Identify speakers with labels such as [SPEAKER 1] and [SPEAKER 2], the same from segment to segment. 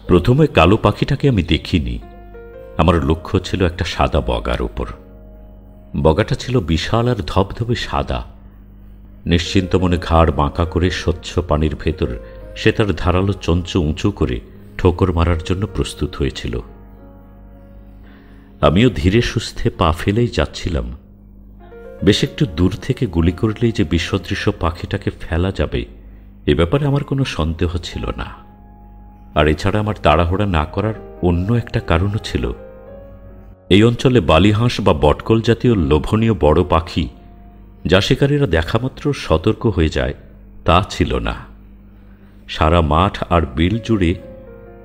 [SPEAKER 1] প্রথমে কালো পাখিটাকে আমি দেখিনি। আমার লক্ষ্য ছিল একটা সাদা বগার ওপর। বগাটা ছিল বিশাল আর ধবধবে সাদা। নিশ্চিন্ত মনে ঘাড় বাঁকা করে স্বচ্ছ পানির ভেতর সে তার ধারালো চঞ্চ উঁচু করে ঠোকর মারার জন্য প্রস্তুত হয়েছিল। আমিও ধীরে সুস্থে পা ফেলেই যাচ্ছিলাম। বেশ একটু দূর থেকে গুলি করলেই যে বিসদৃশ্য পাখিটাকে ফেলা যাবে এ ব্যাপারে আমার কোনো সন্দেহ ছিল না। আর এছাড়া আমার তাড়াহুড়া না করার অন্য একটা কারণও ছিল। এই অঞ্চলে বালিহাঁস বা বটকল জাতীয় লোভনীয় বড় পাখি যা শিকারীরা দেখামাত্র সতর্ক হয়ে যায় তা ছিল না। সারা মাঠ আর বিল জুড়ে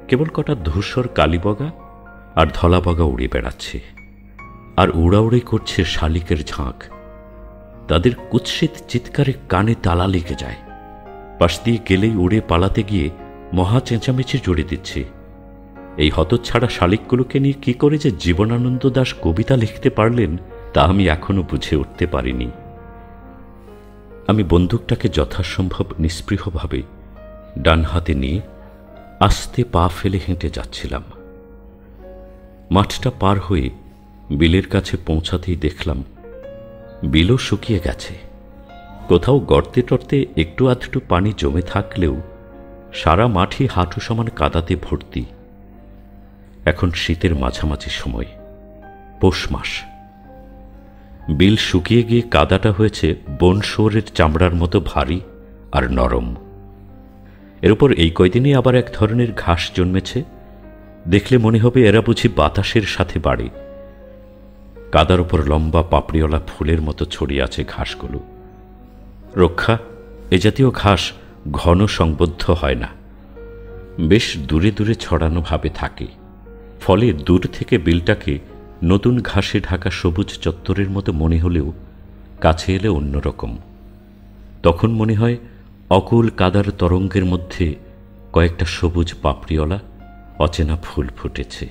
[SPEAKER 1] কেবল কটা ধূসর কালীবগা আর ধলাবগা উড়ে বেড়াচ্ছে, আর উড়াউড়ি করছে শালিকের ঝাঁক। তাদের কুৎসিত চিৎকারে কানে তালা লেগে যায়। পাশ দিয়ে গেলেই উড়ে পালাতে গিয়ে মহা চেঁচামেচি জুড়ে দিচ্ছে। এই হতচ্ছাড়া শালিকগুলোকে নিয়ে কি করে যে জীবনানন্দ দাশ কবিতা লিখতে পারলেন তা আমি এখনো বুঝে উঠতে পারিনি। আমি বন্দুকটাকে যথাসম্ভব নিস্পৃহভাবে ডান হাতে নিয়ে আস্তে পা ফেলে হেঁটে যাচ্ছিলাম। মাঠটা পার হয়ে বিলের কাছে পৌঁছাতেই দেখলাম বিলও শুকিয়ে গেছে। কোথাও গর্তে টর্তে একটু আধটু পানি জমে থাকলেও সারা মাঠই হাঁটু সমান কাদাতে ভর্তি। এখন শীতের মাঝামাঝি সময়, পৌষ মাস। বিল শুকিয়ে গিয়ে কাদাটা হয়েছে বন শুয়োরের চামড়ার মতো ভারী আর নরম। এর উপর এই কয়দিনে আবার এক ধরনের ঘাস জন্মেছে। দেখলে মনে হবে এরা বুঝি বাতাসের সাথে বাড়ে। কাদার উপর লম্বা পাপড়িওয়ালা ফুলের মতো ছড়িয়ে আছে ঘাসগুলো। রক্ষা, এ জাতীয় ঘাস ঘন সংবদ্ধ হয় না, বেশ দূরে দূরে ছড়ানো ভাবে থাকে। ফলে দূর থেকে বিলটাকে নতুন ঘাসে ঢাকা সবুজ চত্বরের মতো মনে হলেও কাছে এলে অন্যরকম। তখন মনে হয় অকুল কাদার তরঙ্গের মধ্যে কয়েকটা সবুজ পাপড়িওয়ালা অচেনা ফুল ফুটেছে।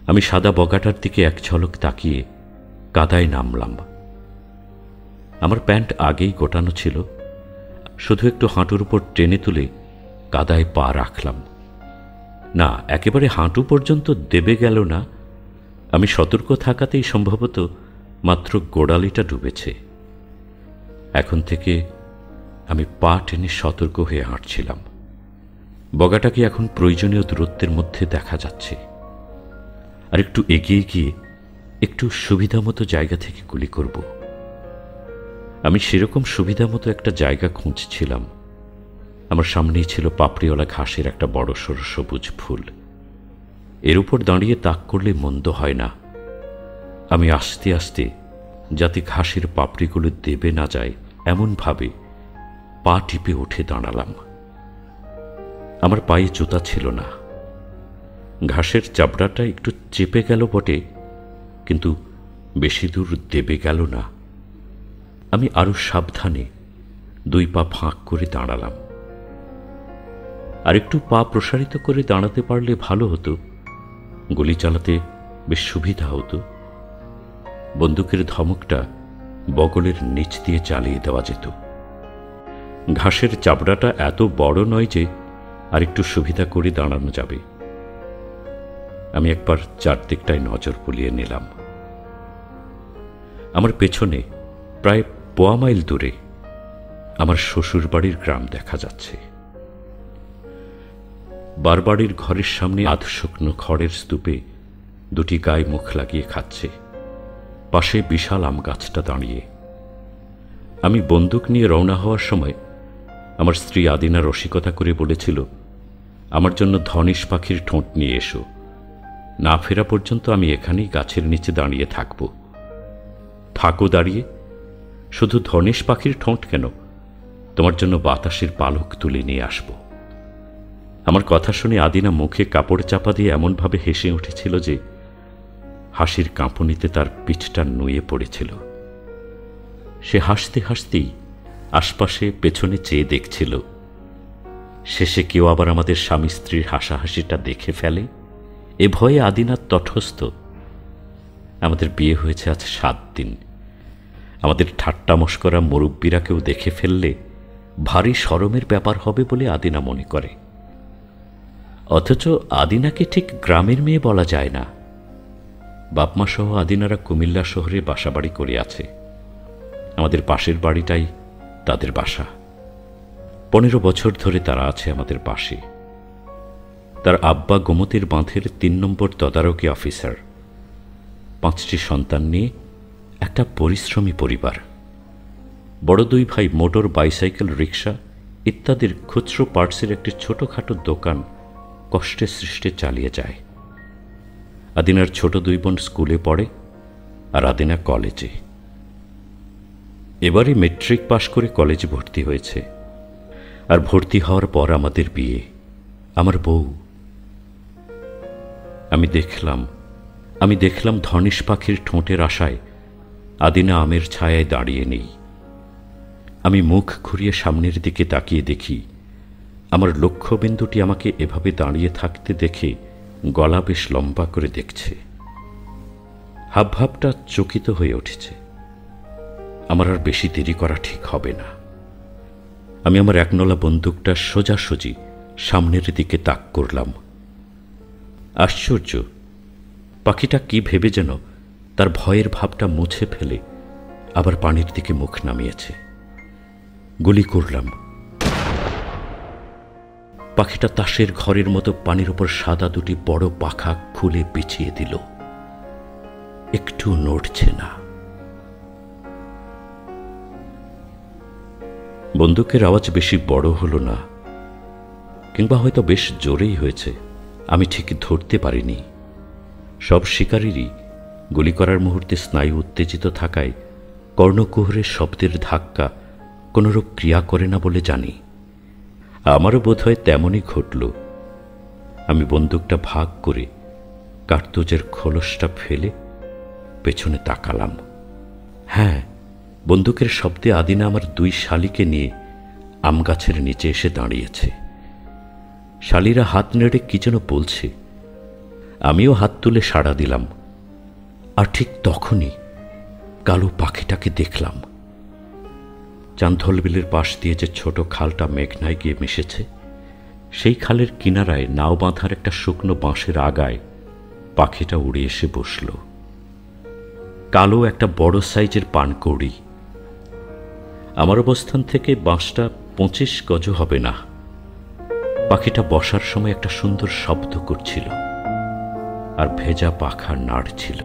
[SPEAKER 1] আমি সাদা বগাটার দিকে এক ঝলক তাকিয়ে কাদায় নামলাম। আমার প্যান্ট আগেই গোটানো ছিল, শুধু একটু হাঁটুর উপর টেনে তুলে কাদায় পা রাখলাম। না, একেবারে হাঁটু পর্যন্ত দেবে গেল না। আমি সতর্ক থাকাতেই সম্ভবত মাত্র গোড়ালিটা ডুবেছে। এখন থেকে আমি পা টেনে সতর্ক হয়ে হাঁটছিলাম। বগাটাকে এখন প্রয়োজনীয় দূরত্বের মধ্যে দেখা যাচ্ছে। আর একটু এগিয়ে গিয়ে একটু সুবিধামতো জায়গা থেকে গুলি করব। আমি সেরকম সুবিধামতো একটা জায়গা খুঁজছিলাম। আমার সামনেই ছিল পাপড়িওয়ালা ঘাসের একটা বড় সড়ো সবুজ ফুল। এর উপর দাঁড়িয়ে তাক করলে মন্দ হয় না। আমি আস্তে আস্তে, যাতে ঘাসের পাপড়িগুলো দেবে না যায় এমনভাবে পা টিপে উঠে দাঁড়ালাম। আমার পায়ে জুতা ছিল না। ঘাসের চাবড়াটা একটু চেপে গেল বটে, কিন্তু বেশি দূর দেবে গেল না। আমি আরো সাবধানে দুই পা ফাঁক করে দাঁড়ালাম। আর একটু পা প্রসারিত করে দাঁড়াতে পারলে ভালো হতো। গুলি চালাতে বেশ সুবিধা হতো। বন্দুকের ধমকটা বগলের নিচ দিয়ে চালিয়ে দেওয়া যেত। ঘাসের চাবড়াটা এত বড় নয় যে আর একটু সুবিধা করে দাঁড়ানো যাবে। আমি একবার চারদিকটায় নজর বুলিয়ে নিলাম। আমার পেছনে প্রায় 1.5 মাইল দূরে আমার শ্বশুর বাড়ির গ্রাম দেখা যাচ্ছে। বারবাড়ির ঘরের সামনে আধশুকনো খড়ের স্তূপে দুটি গায়ে মুখ লাগিয়ে খাচ্ছে। পাশে বিশাল আম গাছটা দাঁড়িয়ে। আমি বন্দুক নিয়ে রওনা হওয়ার সময় আমার স্ত্রী আদিনা রসিকতা করে বলেছিল, আমার জন্য ধনেশ পাখির ঠোঁট নিয়ে এসো। না ফেরা পর্যন্ত আমি এখানেই গাছের নিচে দাঁড়িয়ে থাকব। থাকো দাঁড়িয়ে, শুধু ধনেশ পাখির ঠোঁট কেন, তোমার জন্য বাতাসের পালক তুলে নিয়ে আসব। আমার কথা শুনে আদিনা মুখে কাপড় চাপা দিয়ে এমনভাবে হেসে উঠেছিল যে হাসির কাঁপুনিতে তার পিঠটা নুয়ে পড়েছিল। সে হাসতে হাসতেই আশপাশে পেছনে চেয়ে দেখছিল। শেষে কেউ আবার আমাদের স্বামী স্ত্রীর হাসাহাসিটা দেখে ফেলে এ ভয়ে আদিনা তটস্থ। আমাদের বিয়ে হয়েছে আজ 7 দিন। আমাদের ঠাট্টা মশকরা মুরব্বীরা কেউ দেখে ফেললে ভারী শরমের ব্যাপার হবে বলে আদিনা মনে করে। অথচ আদিনাকে ঠিক গ্রামের মেয়ে বলা যায় না। বাপমা সহ আদিনারা কুমিল্লা শহরে বাসাবাড়ি করে আছে। আমাদের পাশের বাড়িটাই তাদের বাসা। 15 বছর ধরে তারা আছে আমাদের পাশে। তার আব্বা গোমতীর বাঁধের 3 নম্বর তদারকি অফিসার। 5টি সন্তান নিয়ে একটা পরিশ্রমী পরিবার। বড় 2 ভাই মোটর, বাইসাইকেল, রিক্সা ইত্যাদির খুচরো পার্টসের একটি ছোটখাটো দোকান কষ্টে সৃষ্টে চালিয়ে যায়। আদিনার ছোট 2 বোন স্কুলে পড়ে, আর আদিনা কলেজে। এবারে মেট্রিক পাশ করে কলেজে ভর্তি হয়েছে। আর ভর্তি হওয়ার পর আমাদের বিয়ে, আমার বউ। আমি দেখলাম ধনেশ পাখির ঠোঁটের আশায় আদিনা আমের ছায়ায় দাঁড়িয়ে নেই। আমি মুখ ঘুরিয়ে সামনের দিকে তাকিয়ে দেখি আমার লক্ষ্যবিন্দুটি আমাকে এভাবে দাঁড়িয়ে থাকতে দেখে গলা বেশ লম্বা করে দেখছে। হাবভাবটা চকিত হয়ে উঠেছে। আমার আর বেশি দেরি করা ঠিক হবে না। আমি আমার একনলা বন্দুকটা সোজাসুজি সামনের দিকে তাক করলাম। আশ্চর্য, পাখিটা কি ভেবে যেন তার ভয়ের ভাবটা মুছে ফেলে আবার পানির দিকে মুখ নামিয়েছে। গুলি করলাম। পাখিটা তাসের ঘরের মতো পানির উপর সাদা 2টি বড় পাখা খুলে বিছিয়ে দিল। একটু নড়ছে না। বন্দুকের আওয়াজ বেশি বড় হলো না, কিংবা হয়তো বেশ জোরেই হয়েছে, আমি ঠিক ধরতে পারিনি। সব শিকারীরই গুলি করার মুহূর্তে স্নায়ু উত্তেজিত থাকায় কর্ণকুহরের শব্দের ধাক্কা কোনরূপ ক্রিয়া করে না বলে জানি। আমারও বোধহয় তেমনই ঘটল। আমি বন্দুকটা ভাগ করে কার্তুজের খোলসটা ফেলে পেছনে তাকালাম। হ্যাঁ, বন্দুকের শব্দে আদিনা আমার 2 শালিকে নিয়ে আম গাছের নিচে এসে দাঁড়িয়েছে। শালিরা হাত নেড়ে কি যেন বলছে। আমিও হাত তুলে সাড়া দিলাম। আর ঠিক তখনই কালো পাখিটাকে দেখলাম। চান্ধল বিলের পাশ দিয়ে যে ছোট খালটা মেঘনায় গিয়ে মিশেছে, সেই খালের কিনারায় নাও বাঁধার একটা শুকনো বাঁশের আগায় পাখিটা উড়ে এসে বসল। কালো একটা বড় সাইজের পানকৌড়ি। আমার অবস্থান থেকে বাঁশটা 25 গজ হবে না। পাখিটা বসার সময় একটা সুন্দর শব্দ করছিল আর ভেজা পাখা নাড়ছিল।